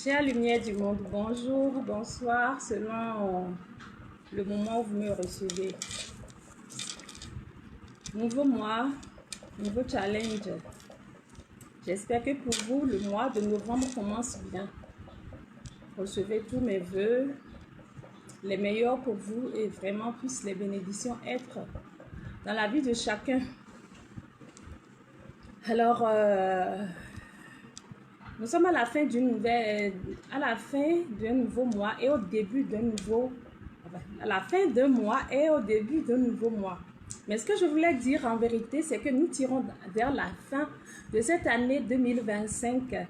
Chère lumière du monde, bonjour, bonsoir, selon le moment où vous me recevez. Nouveau mois, nouveau challenge. J'espère que pour vous, le mois de novembre commence bien. Recevez tous mes vœux, les meilleurs pour vous et vraiment puissent les bénédictions être dans la vie de chacun. Alors, nous sommes à la fin d'un nouveau mois et au début d'un nouveau, à la fin d'un mois et au début d'un nouveau mois. Mais ce que je voulais dire en vérité, c'est que nous tirons vers la fin de cette année 2025.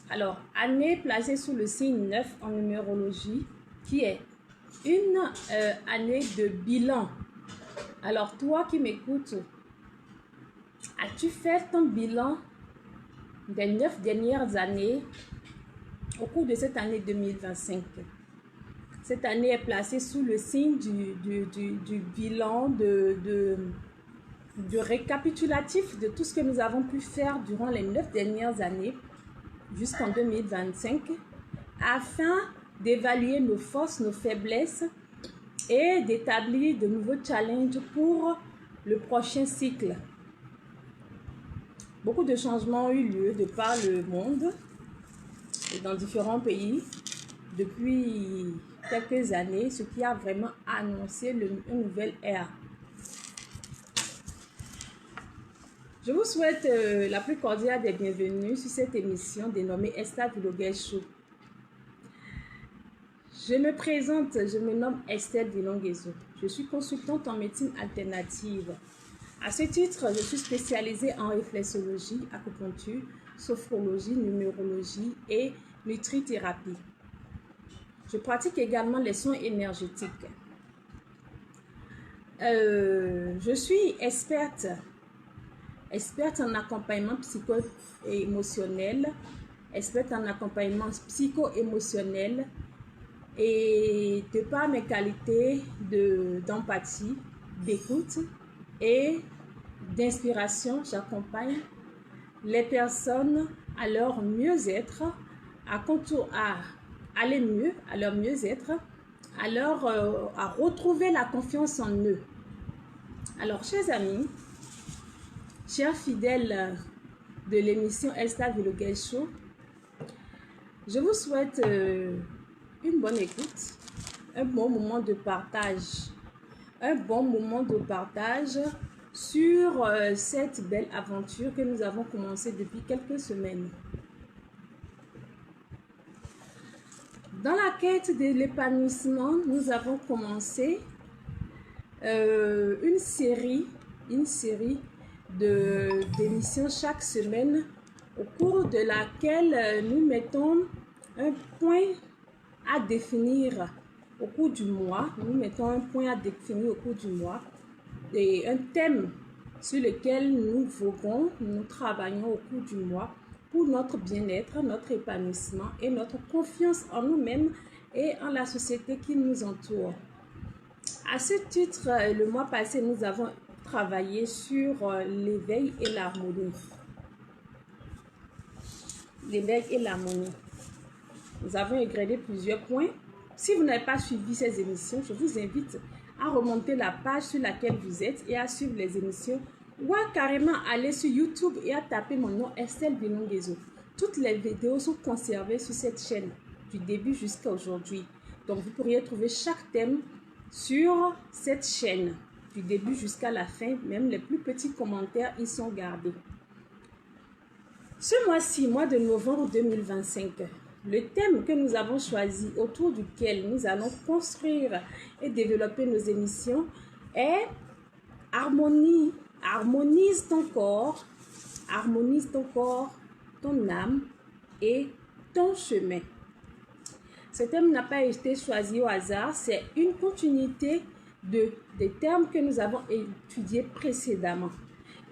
Alors, année placée sous le signe 9 en numérologie, qui est une année de bilan. Alors, toi qui m'écoutes, as-tu fait ton bilan des 9 dernières années au cours de cette année 2025? Cette année est placée sous le signe du bilan, du récapitulatif de tout ce que nous avons pu faire durant les 9 dernières années jusqu'en 2025 afin d'évaluer nos forces, nos faiblesses et d'établir de nouveaux challenges pour le prochain cycle. Beaucoup de changements ont eu lieu de par le monde et dans différents pays depuis quelques années, ce qui a vraiment annoncé une nouvelle ère. Je vous souhaite la plus cordiale des bienvenues sur cette émission dénommée Esther Vlogel Show. Je me présente, je me nomme Estelle Vilonguezo. Je suis consultante en médecine alternative. À ce titre, je suis spécialisée en réflexologie, acupuncture, sophrologie, numérologie et nutrithérapie. Je pratique également les soins énergétiques. Je suis experte en accompagnement psycho-émotionnel, experte en accompagnement psycho-émotionnel et de par mes qualités d'empathie, d'écoute et d'inspiration, j'accompagne les personnes à leur mieux-être, à aller mieux, à leur mieux-être, à retrouver la confiance en eux. Alors, chers amis, chers fidèles de l'émission Esther Vlogel Show, je vous souhaite une bonne écoute, un bon moment de partage, sur cette belle aventure que nous avons commencée depuis quelques semaines. Dans la quête de l'épanouissement, nous avons commencé une série d'émissions chaque semaine au cours de laquelle nous mettons un point à définir au cours du mois. Et un thème sur lequel nous voguons, nous travaillons au cours du mois pour notre bien-être, notre épanouissement et notre confiance en nous-mêmes et en la société qui nous entoure. À ce titre, le mois passé, nous avons travaillé sur l'éveil et l'harmonie. L'éveil et l'harmonie. Nous avons égrené plusieurs points. Si vous n'avez pas suivi ces émissions, je vous invite à remonter la page sur laquelle vous êtes et à suivre les émissions ou à carrément aller sur YouTube et à taper mon nom Estelle Vilonguezo. Toutes les vidéos sont conservées sur cette chaîne du début jusqu'à aujourd'hui. Donc vous pourriez trouver chaque thème sur cette chaîne du début jusqu'à la fin. Même les plus petits commentaires y sont gardés. Ce mois-ci, mois de novembre 2025, le thème que nous avons choisi, autour duquel nous allons construire et développer nos émissions, est harmonie. Harmonise ton corps, ton âme et ton chemin. Ce thème n'a pas été choisi au hasard, c'est une continuité des termes que nous avons étudiés précédemment.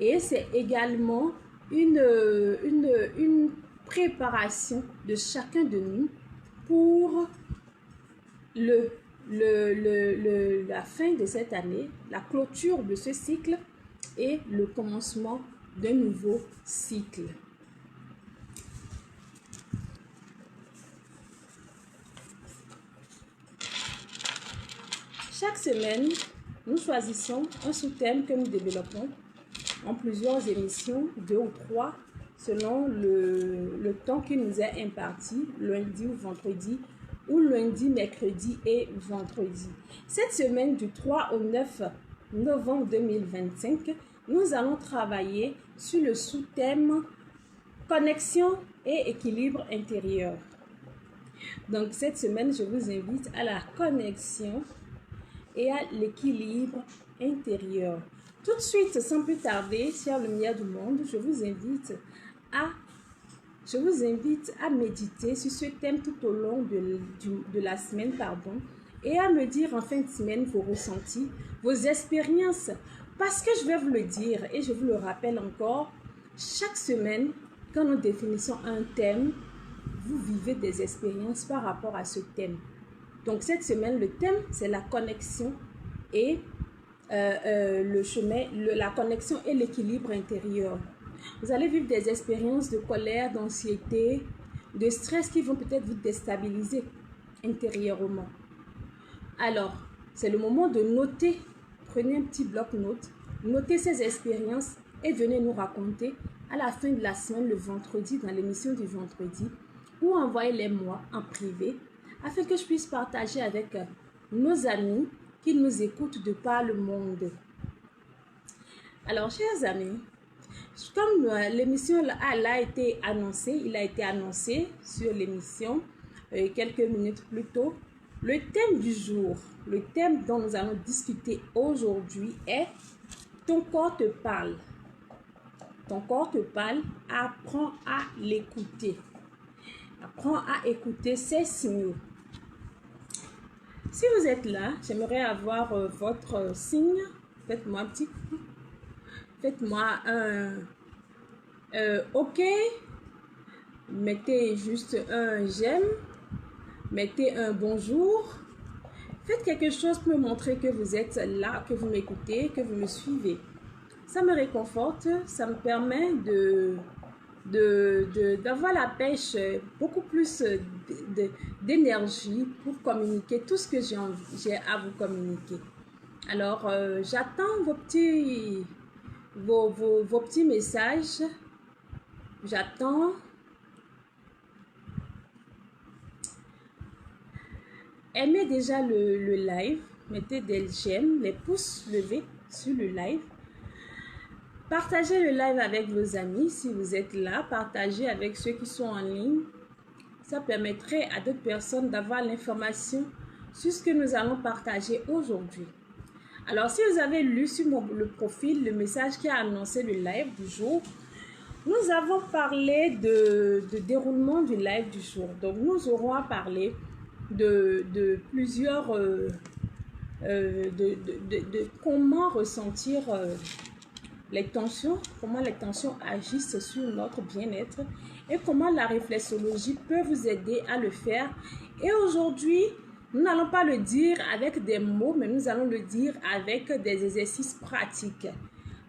Et c'est également une préparation de chacun de nous pour la fin de cette année, la clôture de ce cycle et le commencement d'un nouveau cycle. Chaque semaine, nous choisissons un sous-thème que nous développons en plusieurs émissions, 2 ou 3, selon le temps qui nous est imparti, lundi ou vendredi, ou lundi, mercredi et vendredi. Cette semaine du 3 au 9 novembre 2025, nous allons travailler sur le sous-thème connexion et équilibre intérieur. Donc cette semaine, je vous invite à la connexion et à l'équilibre intérieur. Tout de suite, sans plus tarder, chère lumière du monde, je vous invite à méditer sur ce thème tout au long de la semaine, et à me dire en fin de semaine vos ressentis, vos expériences. Parce que je vais vous le dire et je vous le rappelle encore, chaque semaine, quand nous définissons un thème, vous vivez des expériences par rapport à ce thème. Donc cette semaine, le thème, c'est la connexion et la connexion et l'équilibre intérieur. Vous allez vivre des expériences de colère, d'anxiété, de stress qui vont peut-être vous déstabiliser intérieurement. Alors, c'est le moment de noter. Prenez un petit bloc-notes, notez ces expériences et venez nous raconter à la fin de la semaine, le vendredi, dans l'émission du vendredi, ou envoyez-les-moi en privé afin que je puisse partager avec nos amis qui nous écoutent de par le monde. Alors, chers amis, comme l'émission a été annoncée, il a été annoncé sur l'émission quelques minutes plus tôt, le thème du jour, le thème dont nous allons discuter aujourd'hui est « Ton corps te parle ». Ton corps te parle, apprends à l'écouter. Apprends à écouter ses signaux. Si vous êtes là, j'aimerais avoir votre signe. Faites-moi un petit coup. Faites-moi un OK. Mettez juste un j'aime. Mettez un bonjour. Faites quelque chose pour me montrer que vous êtes là, que vous m'écoutez, que vous me suivez. Ça me réconforte, ça me permet d'avoir la pêche, beaucoup plus d'énergie pour communiquer tout ce que j'ai à vous communiquer. Alors, j'attends vos petits messages. J'attends. Aimez déjà le live. Mettez des j'aime, les pouces levés sur le live. Partagez le live avec vos amis si vous êtes là. Partagez avec ceux qui sont en ligne. Ça permettrait à d'autres personnes d'avoir l'information sur ce que nous allons partager aujourd'hui. Alors, si vous avez lu sur le profil le message qui a annoncé le live du jour, nous avons parlé de déroulement du live du jour. Donc, nous aurons à parler de plusieurs... de comment ressentir... les tensions, comment les tensions agissent sur notre bien-être et comment la réflexologie peut vous aider à le faire. Et aujourd'hui, nous n'allons pas le dire avec des mots, mais nous allons le dire avec des exercices pratiques.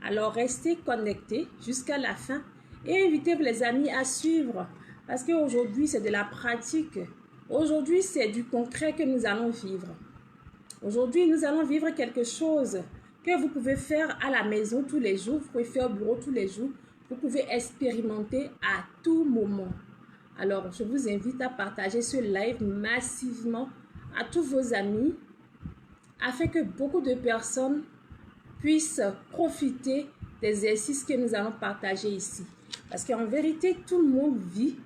Alors, restez connectés jusqu'à la fin et invitez les amis à suivre parce qu'aujourd'hui, c'est de la pratique. Aujourd'hui, c'est du concret que nous allons vivre. Aujourd'hui, nous allons vivre quelque chose que vous pouvez faire à la maison tous les jours, vous pouvez faire au bureau tous les jours, vous pouvez expérimenter à tout moment. Alors, je vous invite à partager ce live massivement à tous vos amis afin que beaucoup de personnes puissent profiter des exercices que nous allons partager ici. Parce qu'en vérité, tout le monde vit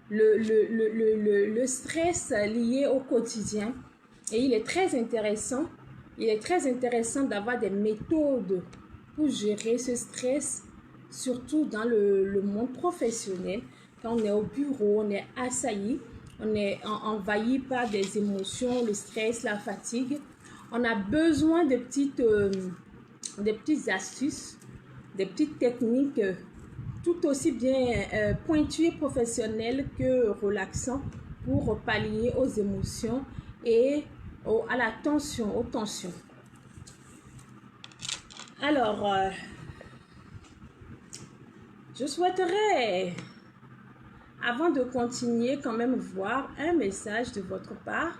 le stress lié au quotidien et il est très intéressant. Il est très intéressant d'avoir des méthodes pour gérer ce stress, surtout dans le monde professionnel. Quand on est au bureau, on est assailli, on est envahi par des émotions, le stress, la fatigue. On a besoin de petites astuces, des petites techniques tout aussi bien pointues et professionnelles que relaxantes pour pallier aux émotions et à la tension, aux tensions. Alors, je souhaiterais, avant de continuer, quand même voir un message de votre part.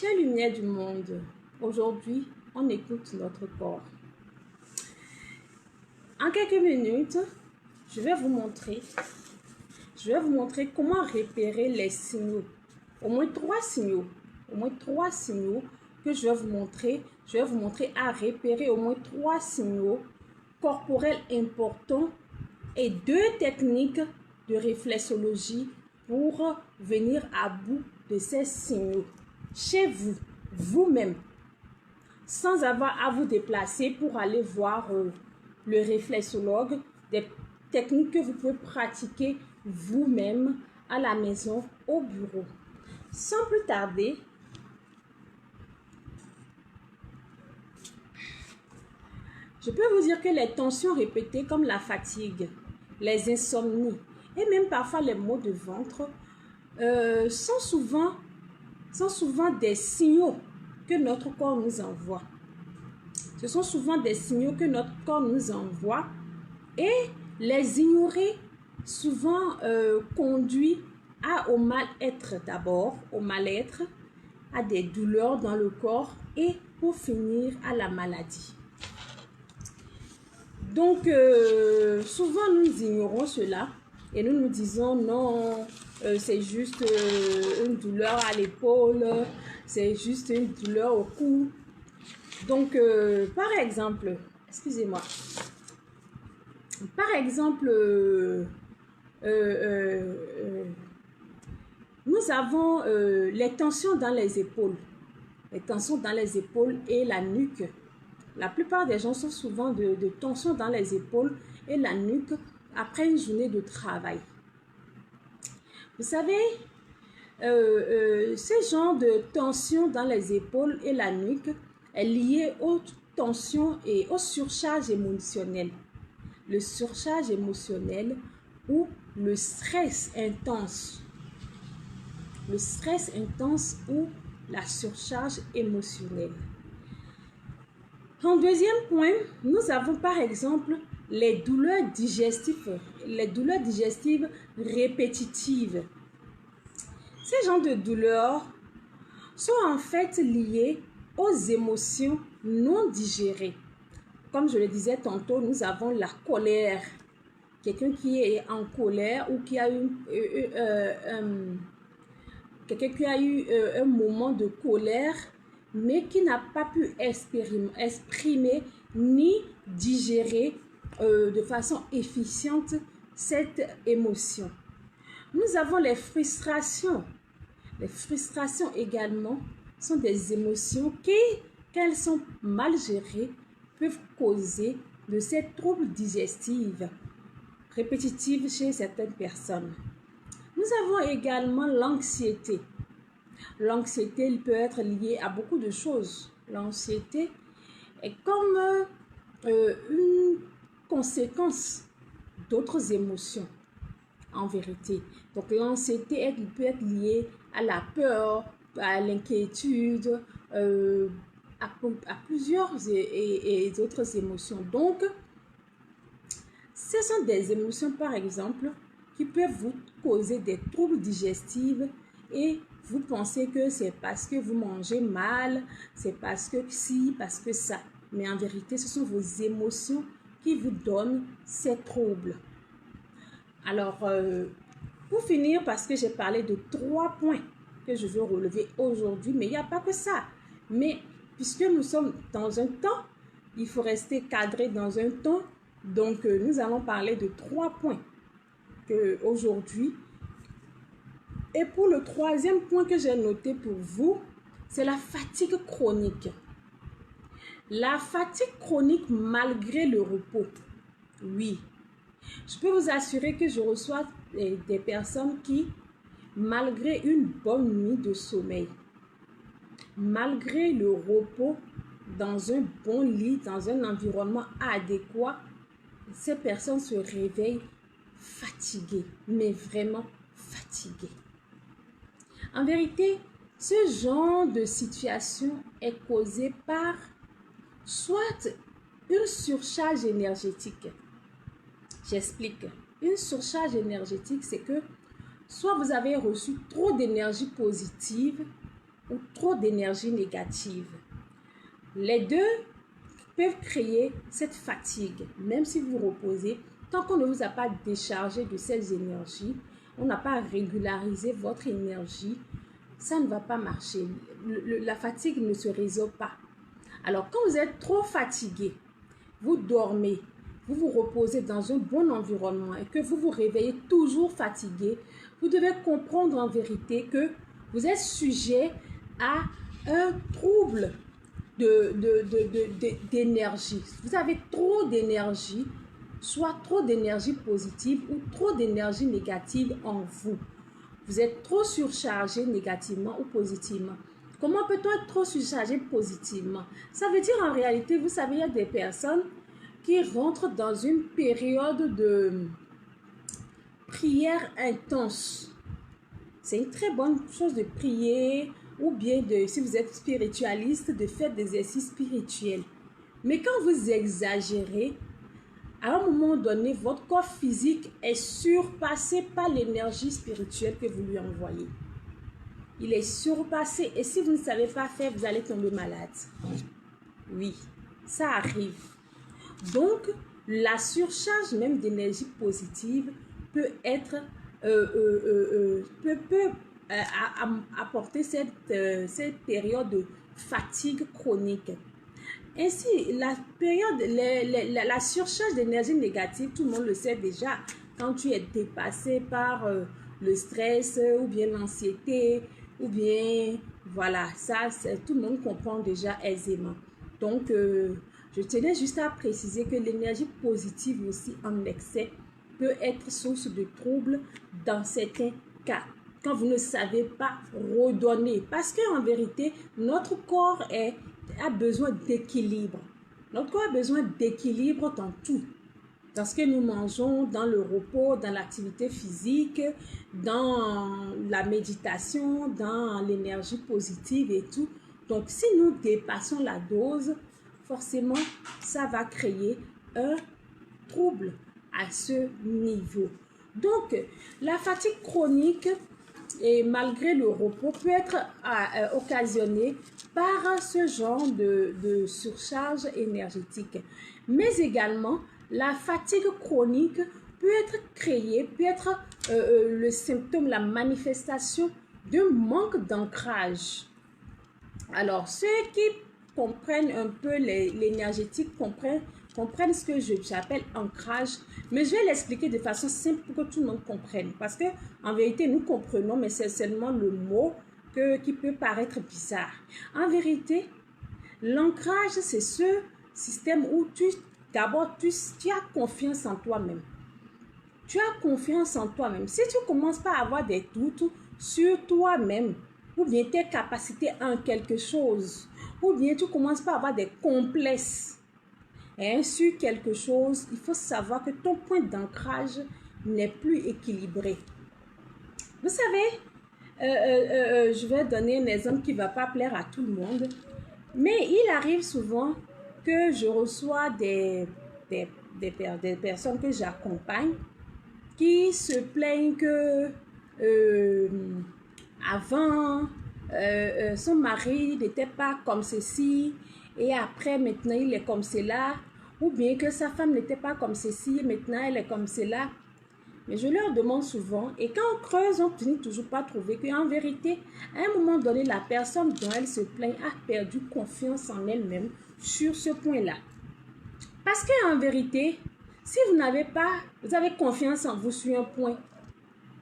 Chère lumière du monde, aujourd'hui, on écoute notre corps. En quelques minutes, je vais vous montrer comment repérer les signaux. Au moins trois signaux que je vais vous montrer. Je vais vous montrer à repérer au moins 3 signaux corporels importants et 2 techniques de réflexologie pour venir à bout de ces signaux chez vous, vous-même, sans avoir à vous déplacer pour aller voir le réflexologue, des techniques que vous pouvez pratiquer vous-même à la maison, au bureau. Sans plus tarder, je peux vous dire que les tensions répétées comme la fatigue, les insomnies et même parfois les maux de ventre sont souvent des signaux que notre corps nous envoie. Ce sont souvent des signaux que notre corps nous envoie et les ignorer souvent conduit au mal-être d'abord, au mal-être, à des douleurs dans le corps et pour finir à la maladie. Donc, souvent nous ignorons cela et nous nous disons non, c'est juste une douleur à l'épaule, c'est juste une douleur au cou. Donc, par exemple, excusez-moi, nous avons les tensions dans les épaules. Les tensions dans les épaules et la nuque. La plupart des gens sont souvent de tensions dans les épaules et la nuque après une journée de travail. Vous savez, ce genre de tension dans les épaules et la nuque est lié aux tensions et aux surcharges émotionnelles. Le surcharge émotionnel ou le stress intense. Le stress intense ou la surcharge émotionnelle. En deuxième point, nous avons par exemple les douleurs digestives répétitives. Ces genres de douleurs sont en fait liées aux émotions non digérées. Comme je le disais tantôt, nous avons la colère. Quelqu'un qui est en colère ou qui a eu un moment de colère, mais qui n'a pas pu exprimer ni digérer de façon efficiente cette émotion. Nous avons les frustrations. Les frustrations également sont des émotions qui, qu'elles sont mal gérées, peuvent causer de ces troubles digestifs répétitifs chez certaines personnes. Nous avons également l'anxiété. L'anxiété, elle peut être liée à beaucoup de choses. L'anxiété est comme une conséquence d'autres émotions, en vérité. Donc, l'anxiété, elle peut être liée à la peur, à l'inquiétude, à plusieurs et d'autres émotions. Donc, ce sont des émotions, par exemple, qui peuvent vous causer des troubles digestifs et vous pensez que c'est parce que vous mangez mal, c'est parce que si, parce que ça. Mais en vérité, ce sont vos émotions qui vous donnent ces troubles. Alors, pour finir, parce que j'ai parlé de 3 points que je veux relever aujourd'hui, mais il n'y a pas que ça. Mais puisque nous sommes dans un temps, il faut rester cadré dans un temps. Donc, nous allons parler de 3 points aujourd'hui. Et pour le 3e point que j'ai noté pour vous, c'est la fatigue chronique. La fatigue chronique malgré le repos. Oui, je peux vous assurer que je reçois des personnes qui, malgré une bonne nuit de sommeil, malgré le repos dans un bon lit, dans un environnement adéquat, ces personnes se réveillent fatiguées, mais vraiment fatiguées. En vérité, ce genre de situation est causé par soit une surcharge énergétique. J'explique. Une surcharge énergétique, c'est que soit vous avez reçu trop d'énergie positive ou trop d'énergie négative. Les deux peuvent créer cette fatigue, même si vous reposez. Tant qu'on ne vous a pas déchargé de ces énergies, on n'a pas régularisé votre énergie, ça ne va pas marcher. La fatigue ne se résout pas. Alors, quand vous êtes trop fatigué, vous dormez, vous vous reposez dans un bon environnement et que vous vous réveillez toujours fatigué, vous devez comprendre en vérité que vous êtes sujet à un trouble d'énergie. Vous avez trop d'énergie, soit trop d'énergie positive ou trop d'énergie négative en vous. Vous êtes trop surchargé négativement ou positivement. Comment peut-on être trop surchargé positivement? Ça veut dire en réalité, vous savez, il y a des personnes qui rentrent dans une période de prière intense. C'est une très bonne chose de prier ou bien, si vous êtes spiritualiste, de faire des exercices spirituels. Mais quand vous exagérez, à un moment donné, votre corps physique est surpassé par l'énergie spirituelle que vous lui envoyez. Il est surpassé et si vous ne savez pas faire, vous allez tomber malade. Oui, ça arrive. Donc, la surcharge même d'énergie positive peut être apporter cette période de fatigue chronique. Ainsi, la surcharge d'énergie négative, tout le monde le sait déjà, quand tu es dépassé par le stress ou bien l'anxiété, ou bien, voilà, ça, tout le monde comprend déjà aisément. Donc, je tenais juste à préciser que l'énergie positive aussi en excès peut être source de troubles dans certains cas. Quand vous ne savez pas redonner. Parce qu'en vérité, notre corps a besoin d'équilibre. Notre corps a besoin d'équilibre dans tout. Dans ce que nous mangeons, dans le repos, dans l'activité physique, dans la méditation, dans l'énergie positive et tout. Donc, si nous dépassons la dose, forcément, ça va créer un trouble à ce niveau. Donc, la fatigue chronique, et malgré le repos, peut être occasionnée par ce genre de surcharge énergétique. Mais également, la fatigue chronique peut être créée, peut être le symptôme, la manifestation d'un manque d'ancrage. Alors, ceux qui comprennent un peu l'énergétique comprennent ce que j'appelle ancrage, mais je vais l'expliquer de façon simple pour que tout le monde comprenne. Parce que en vérité, nous comprenons, mais c'est seulement le mot qui peut paraître bizarre. En vérité, l'ancrage, c'est ce système où d'abord, tu as confiance en toi-même. Tu as confiance en toi-même. Si tu commences par avoir des doutes sur toi-même, ou bien tes capacités en quelque chose, ou bien tu commences par avoir des complexes sur quelque chose, il faut savoir que ton point d'ancrage n'est plus équilibré. Vous savez, je vais donner un exemple qui ne va pas plaire à tout le monde, mais il arrive souvent que je reçois des personnes que j'accompagne qui se plaignent que avant, son mari n'était pas comme ceci et après, maintenant, il est comme cela. Ou bien que sa femme n'était pas comme ceci et maintenant, elle est comme cela. Mais je leur demande souvent, et quand on creuse, on ne finit toujours pas trouver qu'en vérité, à un moment donné, la personne dont elle se plaint a perdu confiance en elle-même sur ce point-là. Parce qu'en vérité, si vous avez confiance en vous sur un point,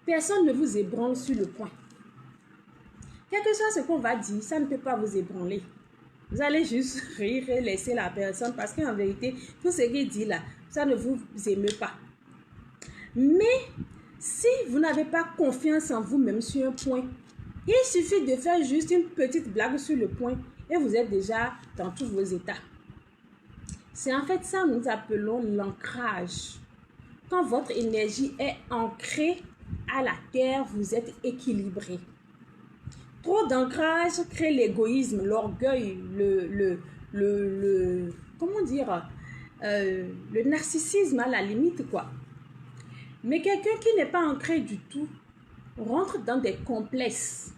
personne ne vous ébranle sur le point. Quel que soit ce qu'on va dire, ça ne peut pas vous ébranler. Vous allez juste rire et laisser la personne parce qu'en vérité, tout ce qu'il dit là, ça ne vous émeut pas. Mais si vous n'avez pas confiance en vous-même sur un point, il suffit de faire juste une petite blague sur le point et vous êtes déjà dans tous vos états. C'est en fait ça que nous appelons l'ancrage. Quand votre énergie est ancrée à la terre, vous êtes équilibré. Trop d'ancrage crée l'égoïsme, l'orgueil, comment dire, le narcissisme à la limite, quoi. Mais quelqu'un qui n'est pas ancré du tout rentre dans des complexes.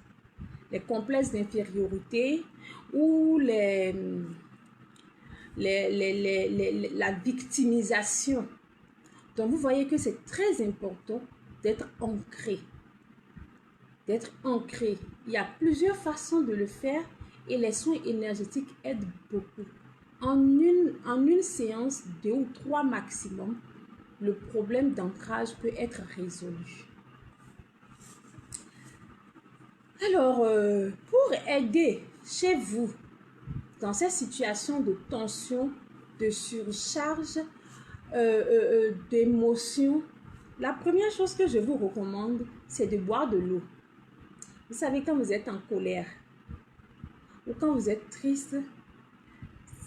les complexes d'infériorité ou la victimisation. Donc, vous voyez que c'est très important d'être ancré. D'être ancré. Il y a plusieurs façons de le faire et les soins énergétiques aident beaucoup. En une séance, 2 ou 3 maximum, le problème d'ancrage peut être résolu. Alors, pour aider chez vous dans ces situations de tension, de surcharge, d'émotions, la première chose que je vous recommande, c'est de boire de l'eau. Vous savez, quand vous êtes en colère ou quand vous êtes triste,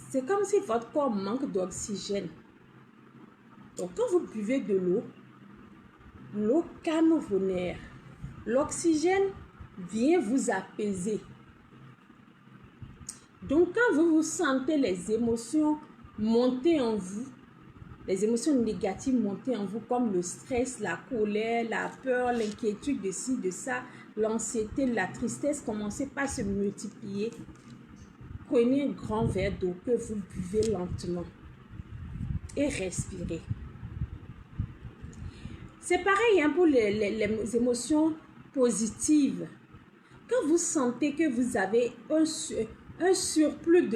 c'est comme si votre corps manque d'oxygène. Donc, quand vous buvez de l'eau, l'eau calme vos nerfs. L'oxygène vient vous apaiser. Donc, quand vous vous sentez les émotions monter en vous, les émotions négatives monter en vous, comme le stress, la colère, la peur, l'inquiétude de ci, de ça, l'anxiété, la tristesse, commencez par se multiplier. Prenez un grand verre d'eau que vous buvez lentement et respirez. C'est pareil hein, pour les émotions positives. Quand vous sentez que vous avez un surplus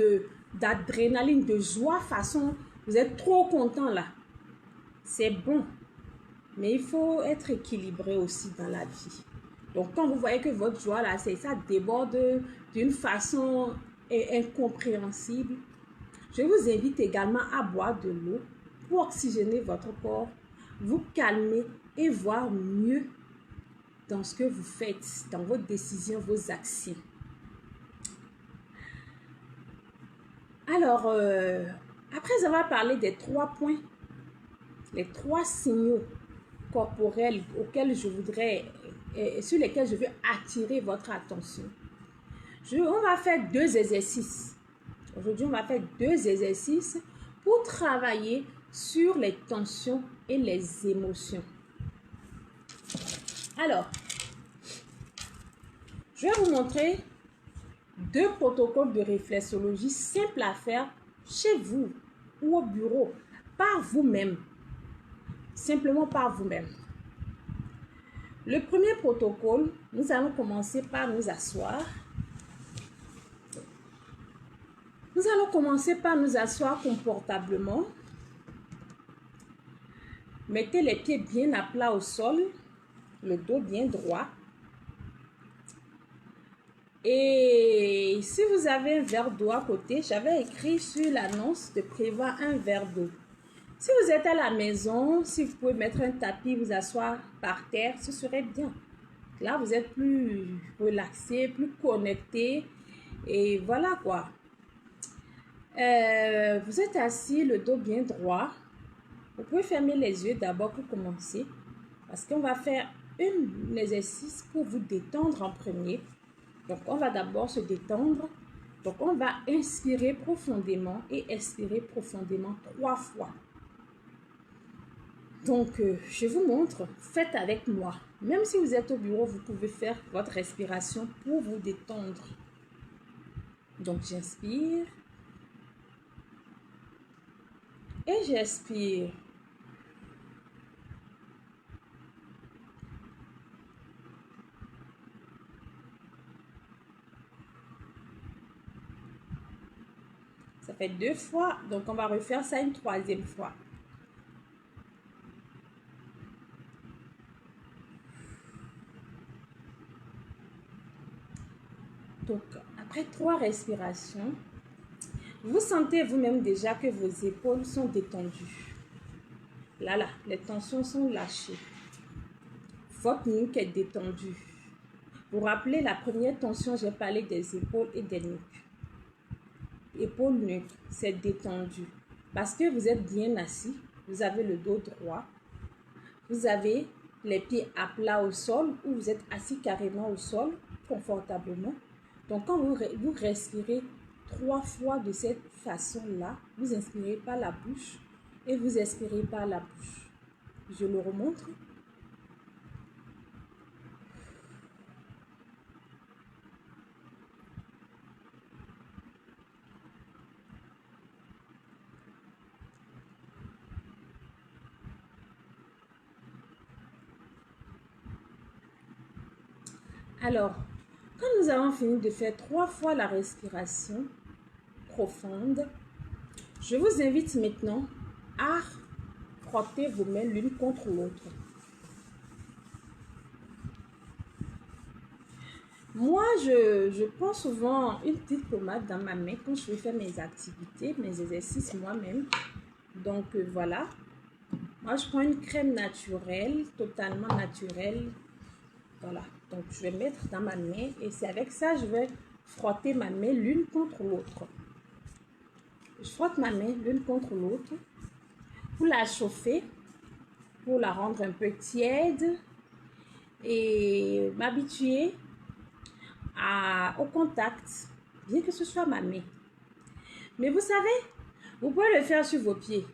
d'adrénaline, de joie, façon, vous êtes trop content là, c'est bon. Mais il faut être équilibré aussi dans la vie. Donc, quand vous voyez que votre joie là, ça déborde d'une façon incompréhensible, je vous invite également à boire de l'eau pour oxygéner votre corps, vous calmer et voir mieux dans ce que vous faites, dans vos décisions, vos actions. Alors, après avoir parlé des 3 points, les 3 signaux corporels auxquels je voudrais, sur lesquels je veux attirer votre attention, on va faire 2 exercices. Aujourd'hui, on va faire 2 exercices pour travailler sur les tensions et les émotions. Alors, je vais vous montrer 2 protocoles de réflexologie simples à faire chez vous ou au bureau, par vous-même. Simplement par vous-même. Le premier protocole, nous allons commencer par nous asseoir. Nous allons commencer par nous asseoir confortablement. Mettez les pieds bien à plat au sol, le dos bien droit. Et si vous avez un verre d'eau à côté, j'avais écrit sur l'annonce de prévoir un verre d'eau. Si vous êtes à la maison, si vous pouvez mettre un tapis, vous asseoir par terre, ce serait bien. Là, vous êtes plus relaxé, plus connecté. Et voilà quoi. Vous êtes assis, le dos bien droit. Vous pouvez fermer les yeux d'abord pour commencer. Parce qu'on va faire un exercice pour vous détendre en premier. Donc, on va d'abord se détendre. Donc, on va inspirer profondément et expirer profondément 3 fois. Donc, je vous montre. Faites avec moi. Même si vous êtes au bureau, vous pouvez faire votre respiration pour vous détendre. Donc, j'inspire. Et j'expire. Ça fait 2 fois, donc on va refaire ça une 3e fois. Donc, après 3 respirations, vous sentez vous-même déjà que vos épaules sont détendues. Là, les tensions sont lâchées. Votre nuque est détendue. Vous vous rappelez, la première tension, j'ai parlé des épaules et des nuques. Épaule, nuque, c'est détendu. Parce que vous êtes bien assis, vous avez le dos droit, vous avez les pieds à plat au sol ou vous êtes assis carrément au sol, confortablement. Donc, quand vous respirez 3 fois de cette façon-là, vous inspirez par la bouche et vous expirez par la bouche. Je le remontre. Alors, quand nous avons fini de faire 3 fois la respiration profonde, je vous invite maintenant à frotter vos mains l'une contre l'autre. Moi, je prends souvent une petite pommade dans ma main quand je vais faire mes activités, mes exercices moi-même. Donc, voilà. Moi, je prends une crème naturelle, totalement naturelle. Voilà. Donc, je vais mettre dans ma main et c'est avec ça je vais frotter ma main l'une contre l'autre. Je frotte ma main l'une contre l'autre pour la chauffer, pour la rendre un peu tiède et m'habituer au contact, bien que ce soit ma main. Mais vous savez, vous pouvez le faire sur vos pieds.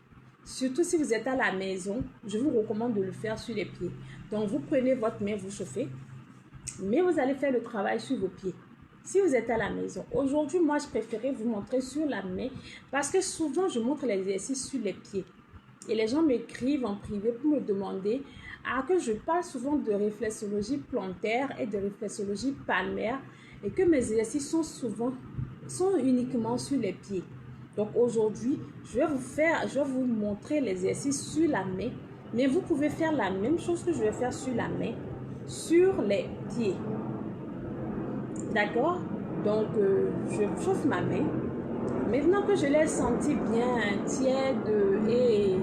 Surtout si vous êtes à la maison, je vous recommande de le faire sur les pieds. Donc, vous prenez votre main, vous chauffez, mais vous allez faire le travail sur vos pieds. Si vous êtes à la maison, aujourd'hui, moi, je préférais vous montrer sur la main parce que souvent, je montre l'exercice sur les pieds. Et les gens m'écrivent en privé pour me demander que je parle souvent de réflexologie plantaire et de réflexologie palmaire et que mes exercices sont uniquement sur les pieds. Donc aujourd'hui, je vais vous montrer l'exercice sur la main, mais vous pouvez faire la même chose que je vais faire sur la main, sur les pieds. D'accord? Donc, je chauffe ma main. Maintenant que je l'ai senti bien tiède et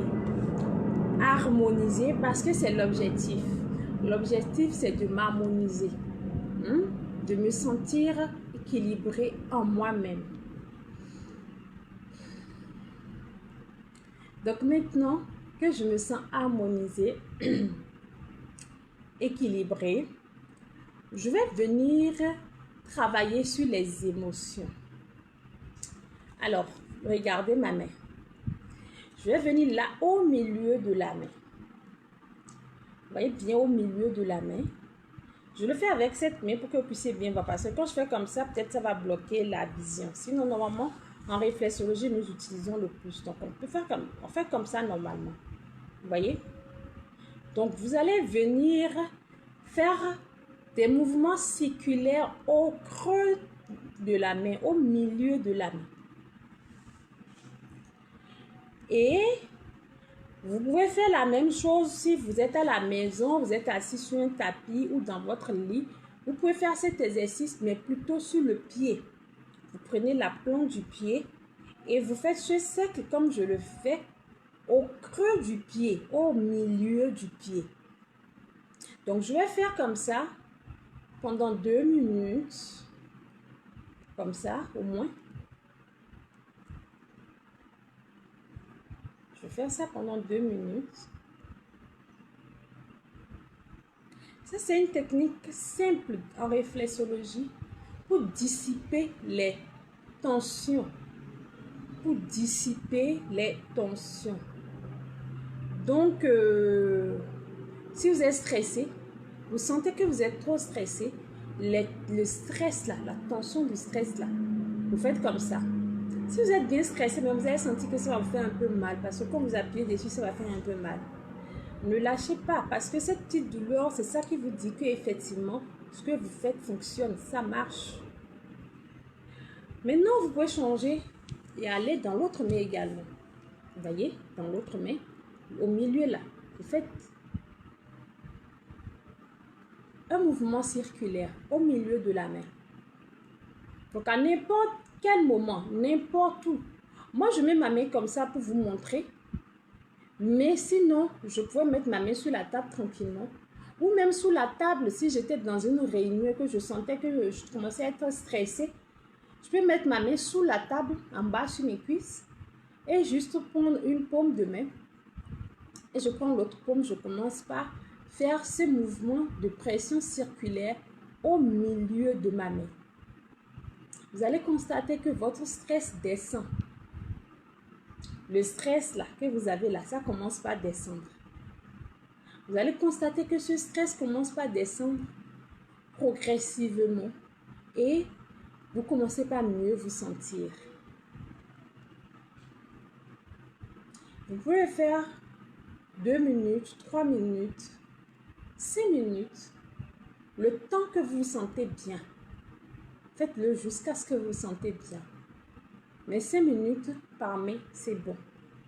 harmonisée, parce que c'est l'objectif. L'objectif, c'est de m'harmoniser, de me sentir équilibrée en moi-même. Donc maintenant que je me sens harmonisée, équilibrée, je vais venir travailler sur les émotions. Alors, regardez ma main. Je vais venir là au milieu de la main. Vous voyez bien au milieu de la main. Je le fais avec cette main pour que vous puissiez bien voir. Parce que quand je fais comme ça, peut-être ça va bloquer la vision. Sinon, normalement, en réflexologie, nous utilisons le plus. Donc, on fait comme ça normalement. Vous voyez? Donc, vous allez venir faire des mouvements circulaires au creux de la main, au milieu de la main. Et vous pouvez faire la même chose si vous êtes à la maison, vous êtes assis sur un tapis ou dans votre lit. Vous pouvez faire cet exercice, mais plutôt sur le pied. Vous prenez la plante du pied et vous faites ce cercle comme je le fais au creux du pied, au milieu du pied. Donc, je vais faire comme ça pendant 2 minutes. Comme ça, au moins. Je vais faire ça pendant 2 minutes. Ça, c'est une technique simple en réflexologie pour dissiper les tensions. Pour dissiper les tensions. Donc, si vous êtes stressé, vous sentez que vous êtes trop stressé, le stress là, la tension du stress là, vous faites comme ça. Si vous êtes bien stressé, mais vous avez senti que ça va vous faire un peu mal, parce que quand vous appuyez dessus, ça va faire un peu mal. Ne lâchez pas, parce que cette petite douleur, c'est ça qui vous dit que effectivement, ce que vous faites fonctionne, ça marche. Maintenant, vous pouvez changer et aller dans l'autre main également. Vous voyez, dans l'autre main, au milieu là, vous faites un mouvement circulaire au milieu de la main. Donc, à n'importe quel moment, n'importe où. Moi, je mets ma main comme ça pour vous montrer. Mais sinon, je pourrais mettre ma main sur la table tranquillement. Ou même sous la table, si j'étais dans une réunion et que je sentais que je commençais à être stressée, je peux mettre ma main sous la table, en bas sur mes cuisses, et juste prendre une paume de main. Et je prends l'autre paume, je commence par faire ce mouvement de pression circulaire au milieu de ma main. Vous allez constater que votre stress descend. Le stress là que vous avez là, ça commence par descendre. Vous allez constater que ce stress commence par descendre progressivement et vous commencez par mieux vous sentir. Vous pouvez faire 2 minutes, 3 minutes, 6 minutes. le temps que vous vous sentez bien. Faites-le jusqu'à ce que vous vous sentez bien. Mais 5 minutes par main, c'est bon,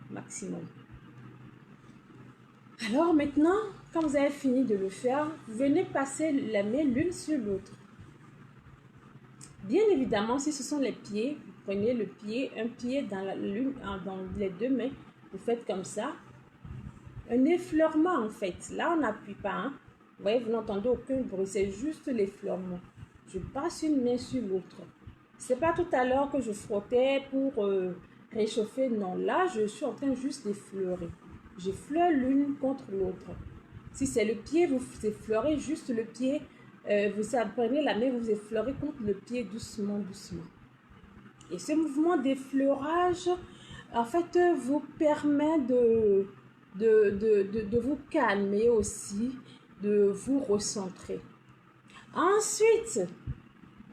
maximum. Alors maintenant, quand vous avez fini de le faire, vous venez passer les mains l'une sur l'autre. Bien évidemment, si ce sont les pieds, vous prenez le pied, un pied dans les deux mains, vous faites comme ça. Un effleurement en fait. Là, on n'appuie pas. Hein. Vous voyez, vous n'entendez aucun bruit, c'est juste l'effleurement. Je passe une main sur l'autre. C'est pas tout à l'heure que je frottais pour réchauffer. Non, là, je suis en train juste d'effleurer. J'effleure l'une contre l'autre. Si c'est le pied, vous effleurez juste le pied. Vous prenez la main, vous effleurez contre le pied doucement, doucement. Et ce mouvement d'effleurage, en fait, vous permet de vous calmer aussi, de vous recentrer. Ensuite,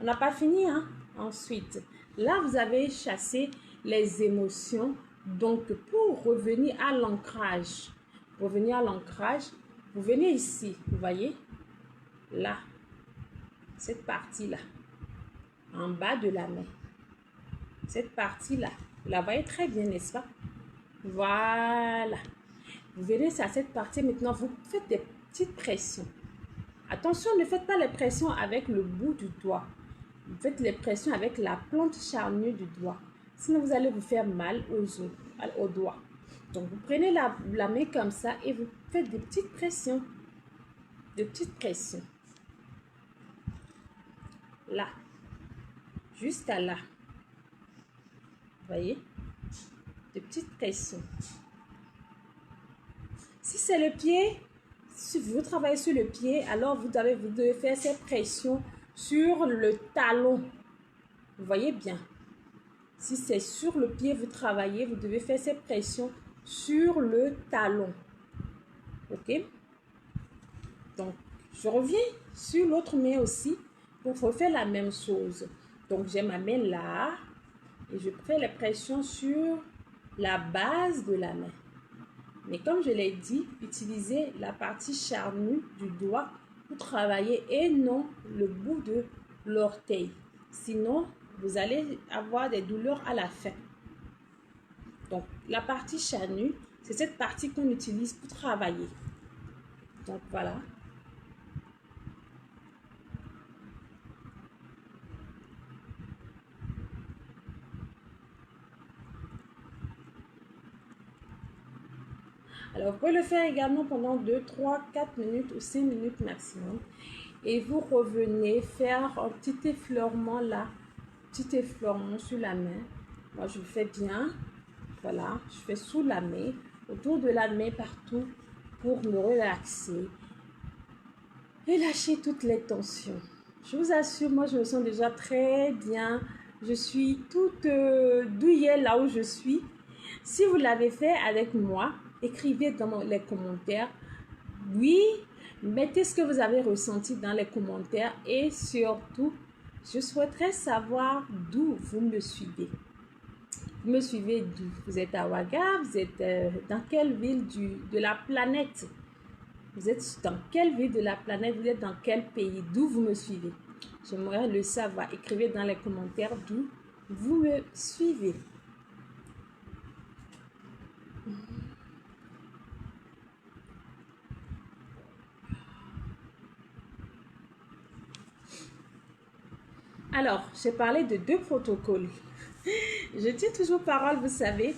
on n'a pas fini, hein? Ensuite, là, vous avez chassé les émotions. Donc, pour revenir à l'ancrage, vous venez ici, vous voyez, là, cette partie-là, en bas de la main. Cette partie-là, vous la voyez très bien, n'est-ce pas? Voilà. Vous venez à cette partie, maintenant, vous faites des petites pressions. Attention, ne faites pas les pressions avec le bout du doigt. Vous faites les pressions avec la plante charnue du doigt. Sinon, vous allez vous faire mal aux doigts. Donc, vous prenez la main comme ça et vous faites des petites pressions. Des petites pressions. Là. Jusqu'à là. Vous voyez? Des petites pressions. Si c'est le pied, si vous travaillez sur le pied, alors vous devez faire ces pressions sur le talon. Vous voyez bien. Si c'est sur le pied, vous travaillez, vous devez faire ces pressions sur le talon. Ok? Donc, je reviens sur l'autre main aussi pour refaire la même chose. Donc, j'ai ma main là et je fais les pressions sur la base de la main. Mais comme je l'ai dit, utilisez la partie charnue du doigt pour travailler et non le bout de l'orteil. Sinon, vous allez avoir des douleurs à la fin. Donc, la partie charnue, c'est cette partie qu'on utilise pour travailler. Donc, voilà. Alors, vous pouvez le faire également pendant 2, 3, 4 minutes ou 5 minutes maximum. Et vous revenez faire un petit effleurement là. Petit effleurement sur la main. Moi, je le fais bien. Voilà, je fais sous la main, autour de la main, partout, pour me relaxer. Et lâcher toutes les tensions. Je vous assure, moi, je me sens déjà très bien. Je suis toute douillée là où je suis. Si vous l'avez fait avec moi, écrivez dans les commentaires. Oui, mettez ce que vous avez ressenti dans les commentaires. Et surtout, je souhaiterais savoir d'où vous me suivez. Vous me suivez d'où? Vous êtes à Ouaga? Vous êtes dans quelle ville de la planète? Vous êtes dans quelle ville de la planète? Vous êtes dans quel pays? D'où vous me suivez? J'aimerais le savoir. Écrivez dans les commentaires d'où vous me suivez. Alors, j'ai parlé de 2 protocoles. Je tiens toujours parole, vous savez.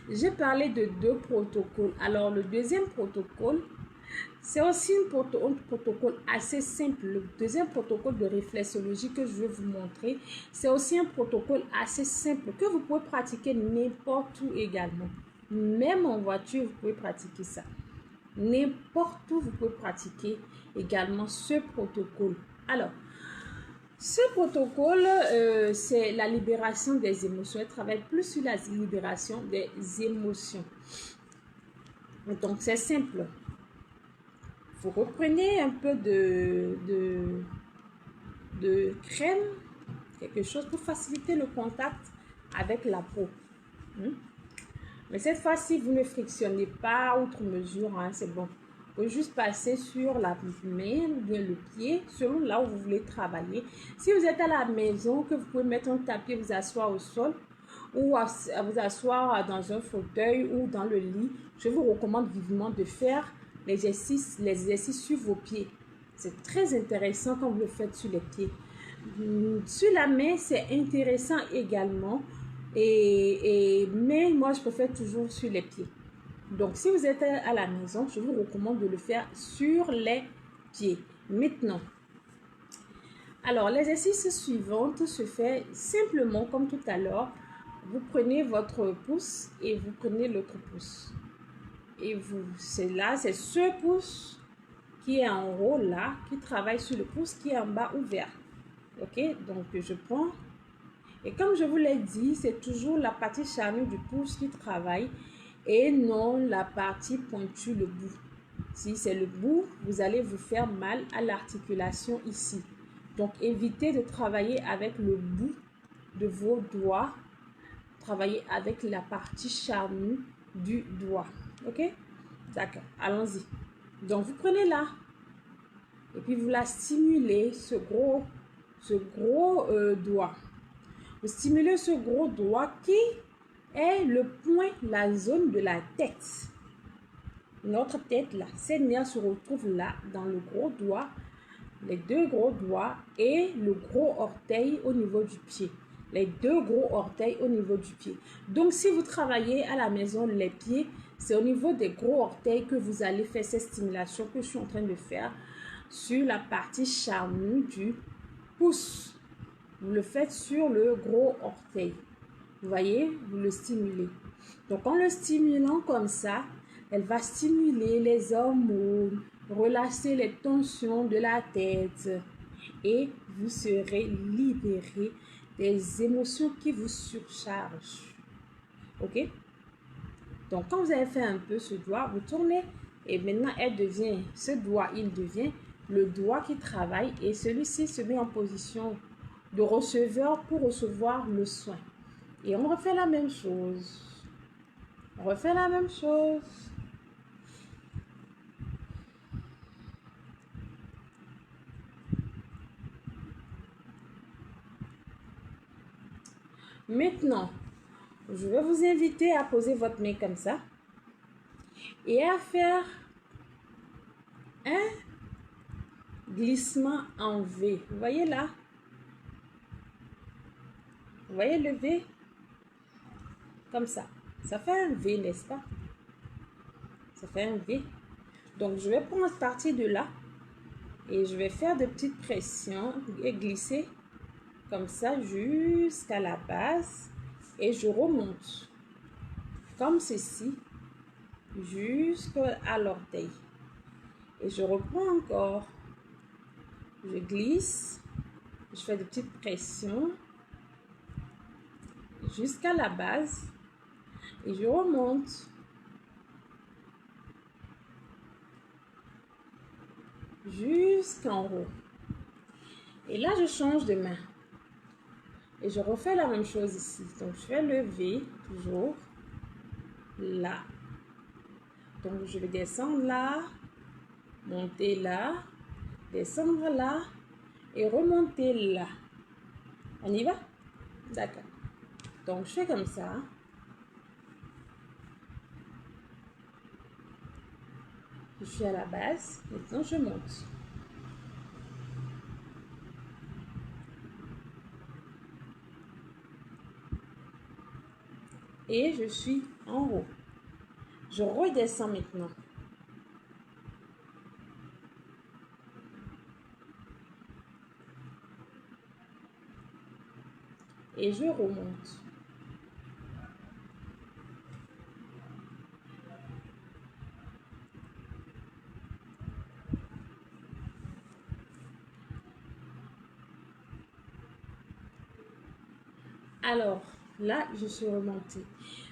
J'ai parlé de 2 protocoles. Alors, le deuxième protocole, c'est aussi un protocole assez simple. Le deuxième protocole de réflexologie que je vais vous montrer, c'est aussi un protocole assez simple que vous pouvez pratiquer n'importe où également. Même en voiture, vous pouvez pratiquer ça. N'importe où, vous pouvez pratiquer également ce protocole. Alors, ce protocole, c'est la libération des émotions. Elle travaille plus sur la libération des émotions. Donc, c'est simple. Vous reprenez un peu de crème, quelque chose pour faciliter le contact avec la peau. Mais cette fois-ci, vous ne frictionnez pas outre mesure, hein, c'est bon. pouvez juste passer sur la main ou bien le pied, selon là où vous voulez travailler. Si vous êtes à la maison, que vous pouvez mettre un tapis et vous asseoir au sol, ou à vous asseoir dans un fauteuil ou dans le lit, je vous recommande vivement de faire l'exercice sur vos pieds. C'est très intéressant quand vous le faites sur les pieds. Sur la main, c'est intéressant également, mais moi, je préfère toujours sur les pieds. Donc, si vous êtes à la maison, je vous recommande de le faire sur les pieds. Maintenant, alors, l'exercice suivant se fait simplement comme tout à l'heure. Vous prenez votre pouce et vous prenez l'autre pouce. Et c'est ce pouce qui est en haut là, qui travaille sur le pouce qui est en bas ouvert. Ok, donc je prends. Et comme je vous l'ai dit, c'est toujours la partie charnue du pouce qui travaille et non la partie pointue, le bout. Si c'est le bout, vous allez vous faire mal à l'articulation ici. Donc, évitez de travailler avec le bout de vos doigts. Travaillez avec la partie charnue du doigt. Ok? D'accord. Allons-y. Donc, vous prenez là. Et puis, vous la stimulez, ce gros doigt. Vous stimulez ce gros doigt qui est le point, la zone de la tête. Notre tête, là, ces nerfs se retrouvent là, dans le gros doigt, les deux gros doigts et le gros orteil au niveau du pied. Les deux gros orteils au niveau du pied. Donc, si vous travaillez à la maison les pieds, c'est au niveau des gros orteils que vous allez faire ces stimulations que je suis en train de faire sur la partie charnue du pouce. Vous le faites sur le gros orteil. Vous voyez, vous le stimulez. Donc, en le stimulant comme ça, elle va stimuler les hormones, relâcher les tensions de la tête et vous serez libéré des émotions qui vous surchargent. Ok? Donc, quand vous avez fait un peu ce doigt, vous tournez et maintenant, ce doigt, il devient le doigt qui travaille et celui-ci se met en position de receveur pour recevoir le soin. Et on refait la même chose. On refait la même chose. Maintenant, je vais vous inviter à poser votre main comme ça et à faire un glissement en V. Vous voyez là? Vous voyez le V? Comme ça. Ça fait un V, n'est-ce pas? Ça fait un V. Donc, je vais prendre partir de là et je vais faire de petites pressions et glisser comme ça jusqu'à la base et je remonte comme ceci jusqu'à l'orteil et je reprends encore, je glisse, je fais de petites pressions jusqu'à la base et je remonte jusqu'en haut et là je change de main. Et je refais la même chose ici. Donc, je vais lever toujours là. Donc, je vais descendre là, monter là, descendre là et remonter là. On y va? D'accord. Donc, je fais comme ça. Je suis à la base. Maintenant, je monte. Et je suis en haut. Je redescends maintenant. Et je remonte. Alors, là, je suis remontée.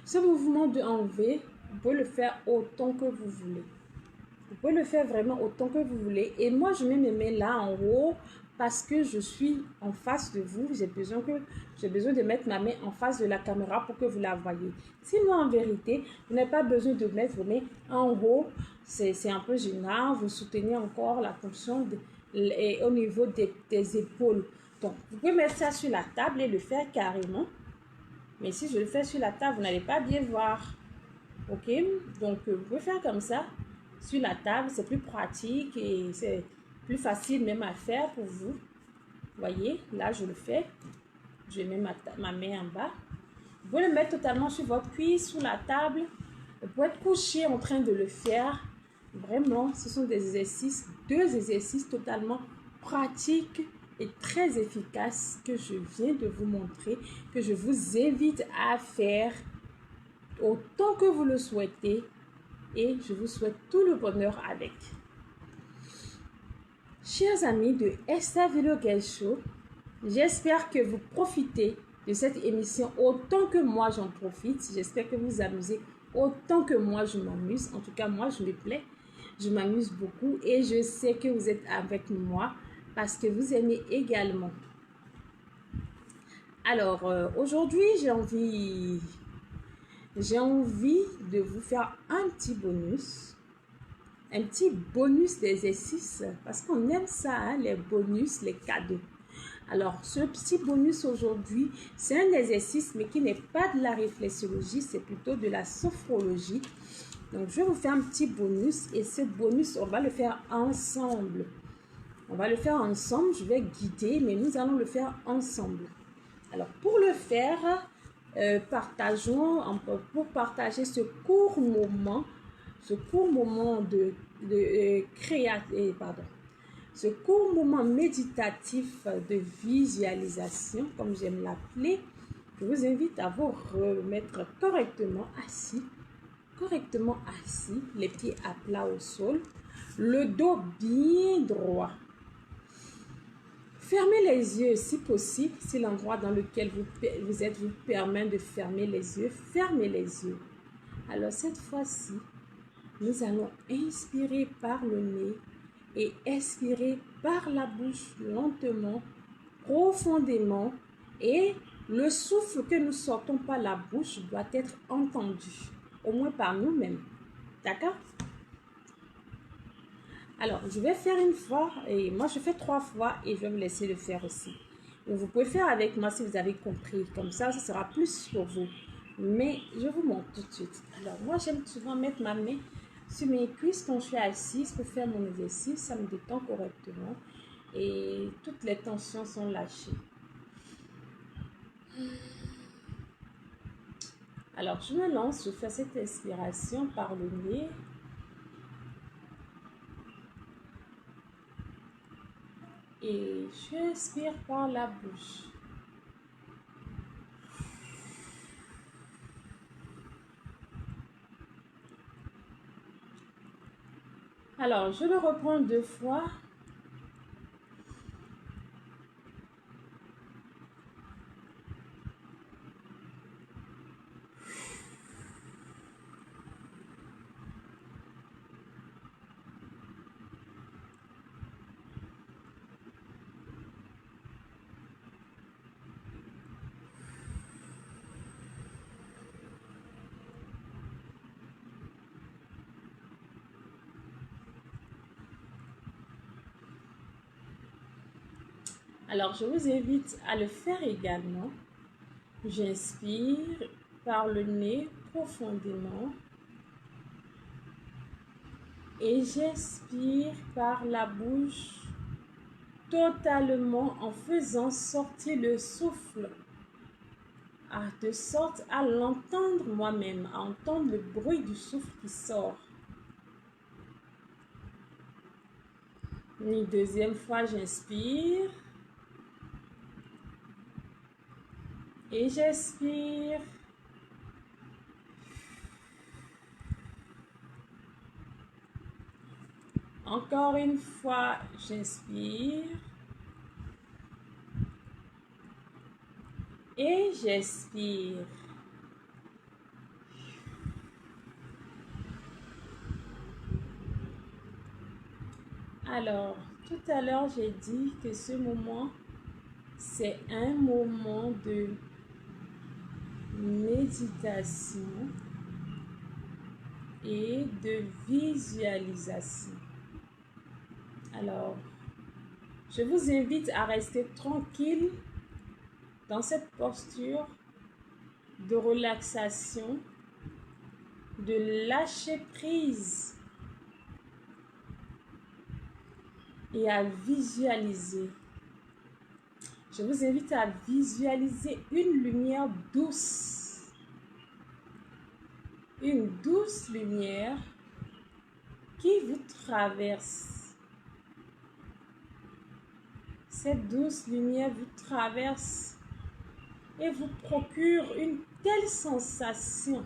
Ce mouvement de enlever, vous pouvez le faire autant que vous voulez. Vous pouvez le faire vraiment autant que vous voulez. Et moi, je mets mes mains là en haut parce que je suis en face de vous. J'ai besoin de mettre ma main en face de la caméra pour que vous la voyez. Sinon, en vérité, vous n'avez pas besoin de mettre vos mains en haut c'est un peu gênant. Vous soutenez encore la fonction au niveau des épaules. Donc, vous pouvez mettre ça sur la table et le faire carrément. Mais si je le fais sur la table, vous n'allez pas bien voir. Ok? Donc, vous pouvez faire comme ça sur la table. C'est plus pratique et c'est plus facile même à faire pour vous. Voyez, là, je le fais. Je mets ma main en bas. Vous pouvez le mettre totalement sur votre cuisse, sur la table. Vous pouvez être couché en train de le faire. Vraiment, ce sont des exercices, 2 exercices totalement pratiques et très efficaces que je viens de vous montrer, que je vous invite à faire autant que vous le souhaitez et je vous souhaite tout le bonheur avec. Chers amis de Esther Velo Girl Show, j'espère que vous profitez de cette émission autant que moi j'en profite. J'espère que vous vous amusez autant que moi je m'amuse. En tout cas, moi je me plais. Je m'amuse beaucoup et je sais que vous êtes avec moi parce que vous aimez également. Alors, aujourd'hui, j'ai envie de vous faire un petit bonus d'exercice parce qu'on aime ça, hein, les bonus, les cadeaux. Alors, ce petit bonus aujourd'hui, c'est un exercice, mais qui n'est pas de la réflexologie, c'est plutôt de la sophrologie. Donc, je vais vous faire un petit bonus et ce bonus, on va le faire ensemble. On va le faire ensemble, je vais guider, mais nous allons le faire ensemble. Alors, pour le faire, pour partager ce court moment ce court moment méditatif de visualisation, comme j'aime l'appeler, je vous invite à vous remettre correctement assis, les pieds à plat au sol, le dos bien droit. Fermez les yeux si possible, si l'endroit dans lequel vous êtes vous permet de fermer les yeux, fermez les yeux. Alors cette fois-ci, nous allons inspirer par le nez et expirer par la bouche lentement, profondément, et le souffle que nous sortons par la bouche doit être entendu, au moins par nous-mêmes. D'accord? Alors, je vais faire une fois, et moi je fais 3 fois, et je vais vous laisser le faire aussi. Donc, vous pouvez faire avec moi si vous avez compris, comme ça, ce sera plus pour vous. Mais je vous montre tout de suite. Alors, moi j'aime souvent mettre ma main sur mes cuisses quand je suis assise pour faire mon exercice. Ça me détend correctement et toutes les tensions sont lâchées. Alors, je me lance, je fais cette inspiration par le nez. Et j'inspire par la bouche. Alors, je le reprends 2 fois. Alors, je vous invite à le faire également. J'inspire par le nez profondément et j'expire par la bouche totalement en faisant sortir le souffle de sorte à l'entendre moi-même, à entendre le bruit du souffle qui sort. Une 2e fois, j'inspire. Et j'expire. Encore une fois, j'inspire. Et j'expire. Alors, tout à l'heure, j'ai dit que ce moment, c'est un moment de méditation. et de visualisation. Alors, je vous invite à rester tranquille dans cette posture de relaxation, de lâcher prise et à visualiser. Je vous invite à visualiser une lumière douce. Une douce lumière qui vous traverse. Cette douce lumière vous traverse et vous procure une telle sensation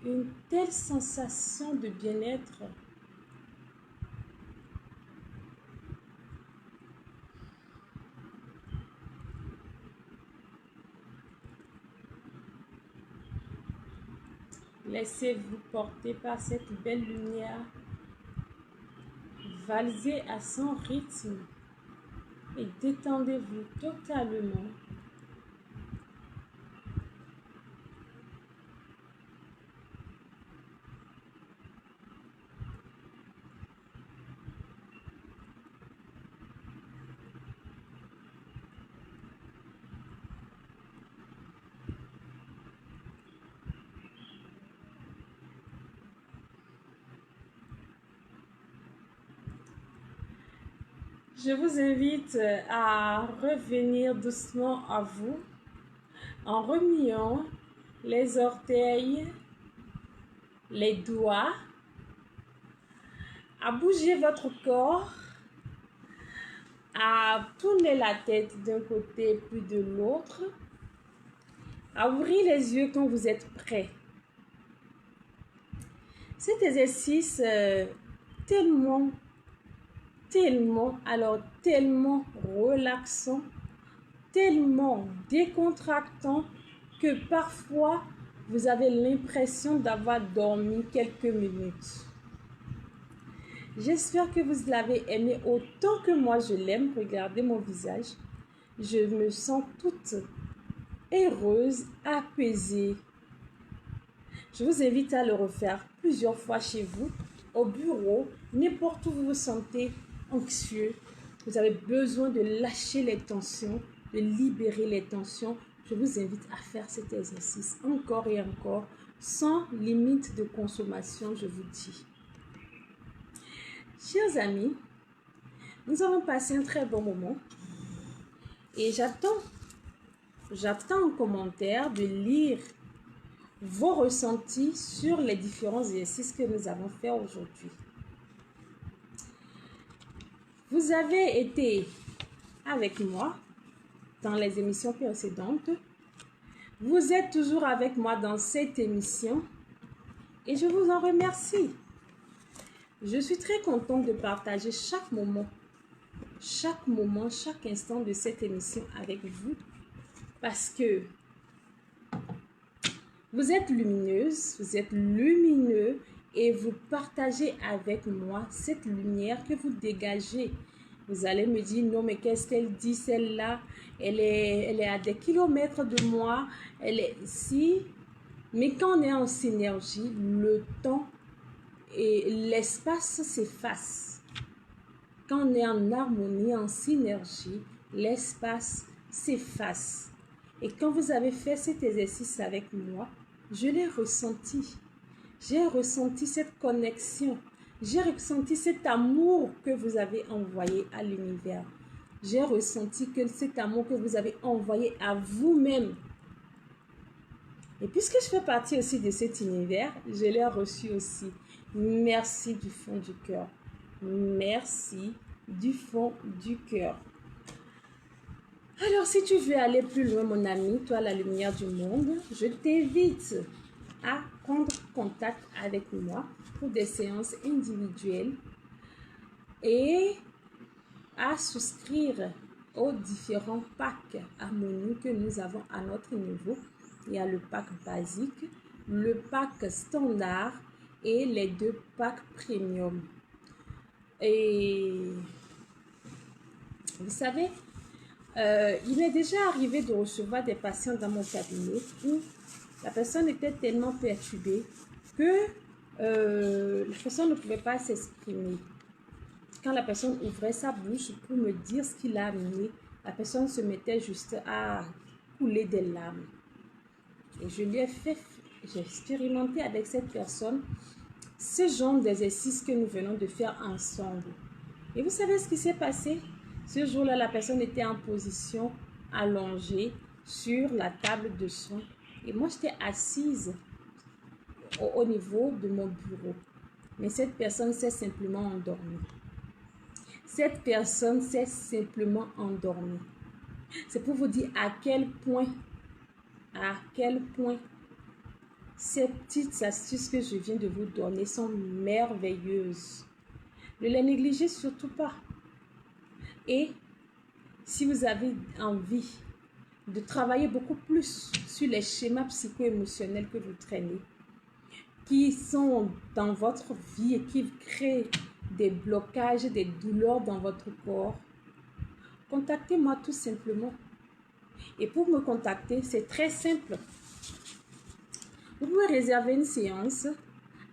de bien-être. Laissez-vous porter par cette belle lumière. Valsez à son rythme et détendez-vous totalement. Je vous invite à revenir doucement à vous en remuant les orteils, les doigts, à bouger votre corps, à tourner la tête d'un côté puis de l'autre, à ouvrir les yeux quand vous êtes prêt. Cet exercice tellement relaxant, tellement décontractant que parfois vous avez l'impression d'avoir dormi quelques minutes. J'espère que vous l'avez aimé autant que moi je l'aime. Regardez mon visage. Je me sens toute heureuse, apaisée. Je vous invite à le refaire plusieurs fois chez vous, au bureau, n'importe où vous vous sentez anxieux. Vous avez besoin de lâcher les tensions, de libérer les tensions. Je vous invite à faire cet exercice encore et encore, sans limite de consommation, je vous dis. Chers amis, nous avons passé un très bon moment et j'attends en commentaire de lire vos ressentis sur les différents exercices que nous avons fait aujourd'hui. Vous avez été avec moi dans les émissions précédentes. Vous êtes toujours avec moi dans cette émission et je vous en remercie. Je suis très contente de partager chaque moment, chaque instant de cette émission avec vous parce que vous êtes lumineuse, vous êtes lumineux et vous partagez avec moi cette lumière que vous dégagez. Vous allez me dire, non, mais qu'est-ce qu'elle dit, celle-là? Elle est à des kilomètres de moi. Elle est ici. Mais quand on est en synergie, le temps et l'espace s'effacent. Quand on est en harmonie, en synergie, l'espace s'efface. Et quand vous avez fait cet exercice avec moi, je l'ai ressenti. J'ai ressenti cette connexion. J'ai ressenti cet amour que vous avez envoyé à l'univers. J'ai ressenti que cet amour que vous avez envoyé à vous-même. Et puisque je fais partie aussi de cet univers, je l'ai reçu aussi. Merci du fond du cœur. Merci du fond du cœur. Alors, si tu veux aller plus loin, mon ami, toi, la lumière du monde, je t'invite à prendre contact avec moi pour des séances individuelles et à souscrire aux différents packs harmonie que nous avons à notre niveau. Il y a le pack basique, le pack standard et les 2 packs premium. Et vous savez, il m'est déjà arrivé de recevoir des patients dans mon cabinet où La personne était tellement perturbée que la personne ne pouvait pas s'exprimer. Quand la personne ouvrait sa bouche pour me dire ce qu'il a amené, la personne se mettait juste à couler des larmes. Et je lui ai fait, j'ai expérimenté avec cette personne ce genre d'exercice que nous venons de faire ensemble. Et vous savez ce qui s'est passé? Ce jour-là, la personne était en position allongée sur la table de soins. Et moi, j'étais assise au niveau de mon bureau. Mais cette personne s'est simplement endormie. Cette personne s'est simplement endormie. C'est pour vous dire à quel point ces petites astuces que je viens de vous donner sont merveilleuses. Ne les négligez surtout pas. Et si vous avez envie de travailler beaucoup plus sur les schémas psycho-émotionnels que vous traînez, qui sont dans votre vie et qui créent des blocages, des douleurs dans votre corps, contactez-moi tout simplement. Et pour me contacter, c'est très simple. Vous pouvez réserver une séance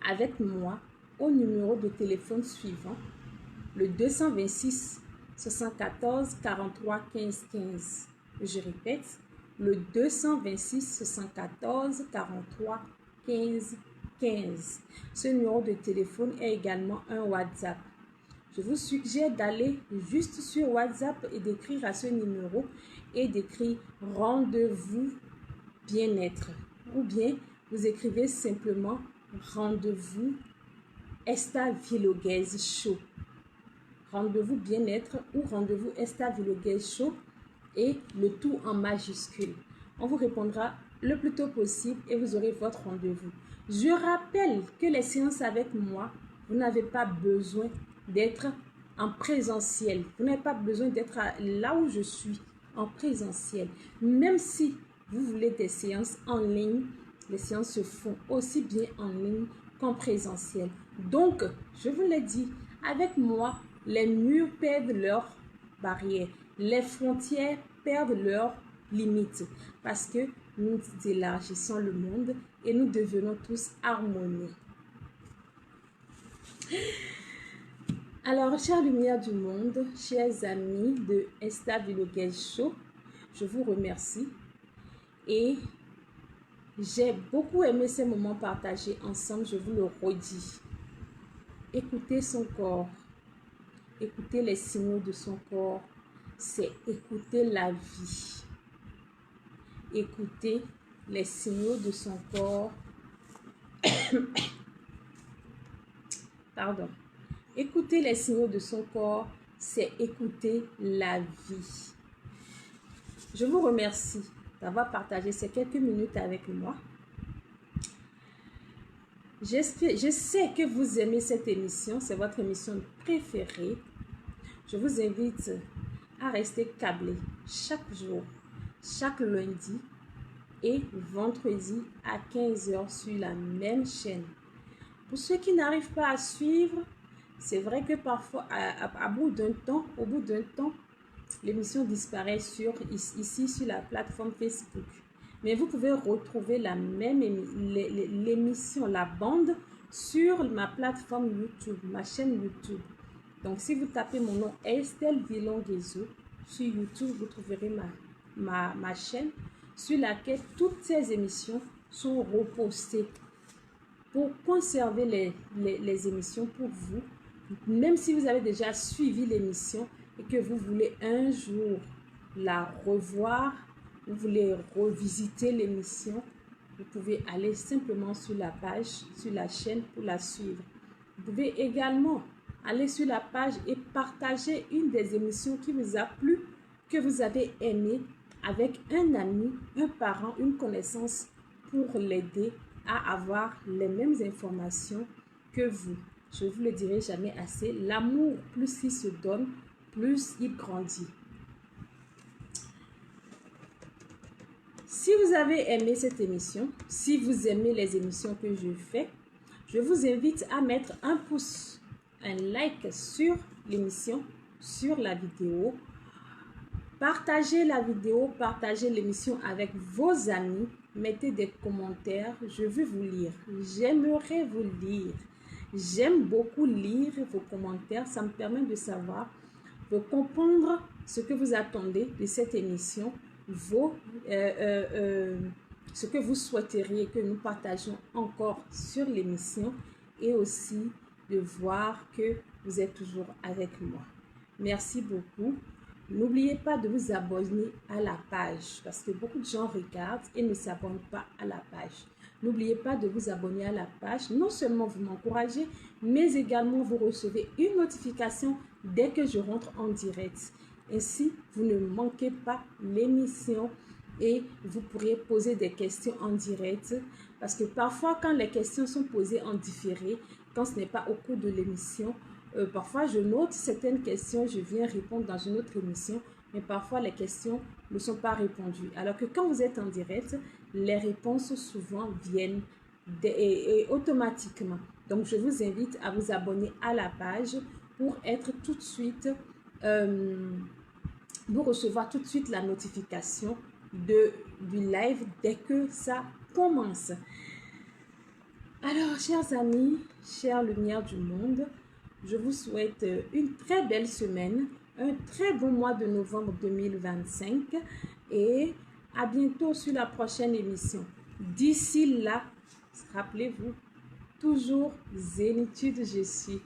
avec moi au numéro de téléphone suivant, le 226 74 43 15 15. Je répète, le 226 74 43 15 15. Ce numéro de téléphone est également un WhatsApp. Je vous suggère d'aller juste sur WhatsApp et d'écrire à ce numéro et d'écrire rendez-vous bien-être. Ou bien vous écrivez simplement rendez-vous Esther Villoghez Show. Rendez-vous bien-être ou rendez-vous Esther Villoghez Show et le tout en majuscule. On vous répondra le plus tôt possible et vous aurez votre rendez-vous. Je rappelle que les séances avec moi, vous n'avez pas besoin d'être en présentiel. Vous n'avez pas besoin d'être là où je suis, en présentiel. Même si vous voulez des séances en ligne, les séances se font aussi bien en ligne qu'en présentiel. Donc, je vous l'ai dit, avec moi, les murs perdent leurs barrières. Les frontières perdent leurs limites parce que nous élargissons le monde et nous devenons tous harmonieux. Alors, chères lumières du monde, chers amis de Esther Villoghez Show, je vous remercie et j'ai beaucoup aimé ces moments partagés ensemble, je vous le redis. Écoutez son corps, écoutez les signaux de son corps, c'est écouter la vie. Écoutez les signaux de son corps. Pardon. Écouter les signaux de son corps, c'est écouter la vie. Je vous remercie d'avoir partagé ces quelques minutes avec moi. Je sais que vous aimez cette émission, c'est votre émission préférée. Je vous invite à rester câblé chaque jour, chaque lundi et vendredi à 15 h sur la même chaîne. Pour ceux qui n'arrivent pas à suivre, c'est vrai que parfois, au bout d'un temps, l'émission disparaît ici sur la plateforme Facebook. Mais vous pouvez retrouver la même l'émission, la bande, sur ma plateforme YouTube, ma chaîne YouTube. Donc, si vous tapez mon nom, Estelle Villoghez sur YouTube, vous trouverez ma chaîne sur laquelle toutes ces émissions sont repostées pour conserver les émissions pour vous. Même si vous avez déjà suivi l'émission et que vous voulez un jour la revoir, vous voulez revisiter l'émission, vous pouvez aller simplement sur la page, sur la chaîne pour la suivre. Vous pouvez également aller sur la page et partager une des émissions qui vous a plu, que vous avez aimé avec un ami, un parent, une connaissance pour l'aider à avoir les mêmes informations que vous. Je ne vous le dirai jamais assez, l'amour, plus il se donne, plus il grandit. Si vous avez aimé cette émission, si vous aimez les émissions que je fais, je vous invite à mettre un pouce, un like sur l'émission, sur la vidéo. Partagez la vidéo, partagez l'émission avec vos amis, mettez des commentaires. Je veux vous lire. J'aimerais vous lire. J'aime beaucoup lire vos commentaires. Ça me permet de savoir, de comprendre ce que vous attendez de cette émission, ce que vous souhaiteriez que nous partagions encore sur l'émission et aussi de voir que vous êtes toujours avec moi. Merci beaucoup. N'oubliez pas de vous abonner à la page parce que beaucoup de gens regardent et ne s'abonnent pas à la page. N'oubliez pas de vous abonner à la page. Non seulement vous m'encouragez, mais également vous recevez une notification dès que je rentre en direct. Ainsi, vous ne manquez pas l'émission et vous pourrez poser des questions en direct parce que parfois quand les questions sont posées en différé, quand ce n'est pas au cours de l'émission, parfois je note certaines questions, je viens répondre dans une autre émission, mais parfois les questions ne sont pas répondues. Alors que quand vous êtes en direct, les réponses souvent viennent automatiquement. Donc je vous invite à vous abonner à la page pour être tout de suite, pour recevoir tout de suite la notification du live dès que ça commence. Alors, chers amis, chères lumières du monde, je vous souhaite une très belle semaine, un très bon mois de novembre 2025 et à bientôt sur la prochaine émission. D'ici là, rappelez-vous, toujours zénitude je suis.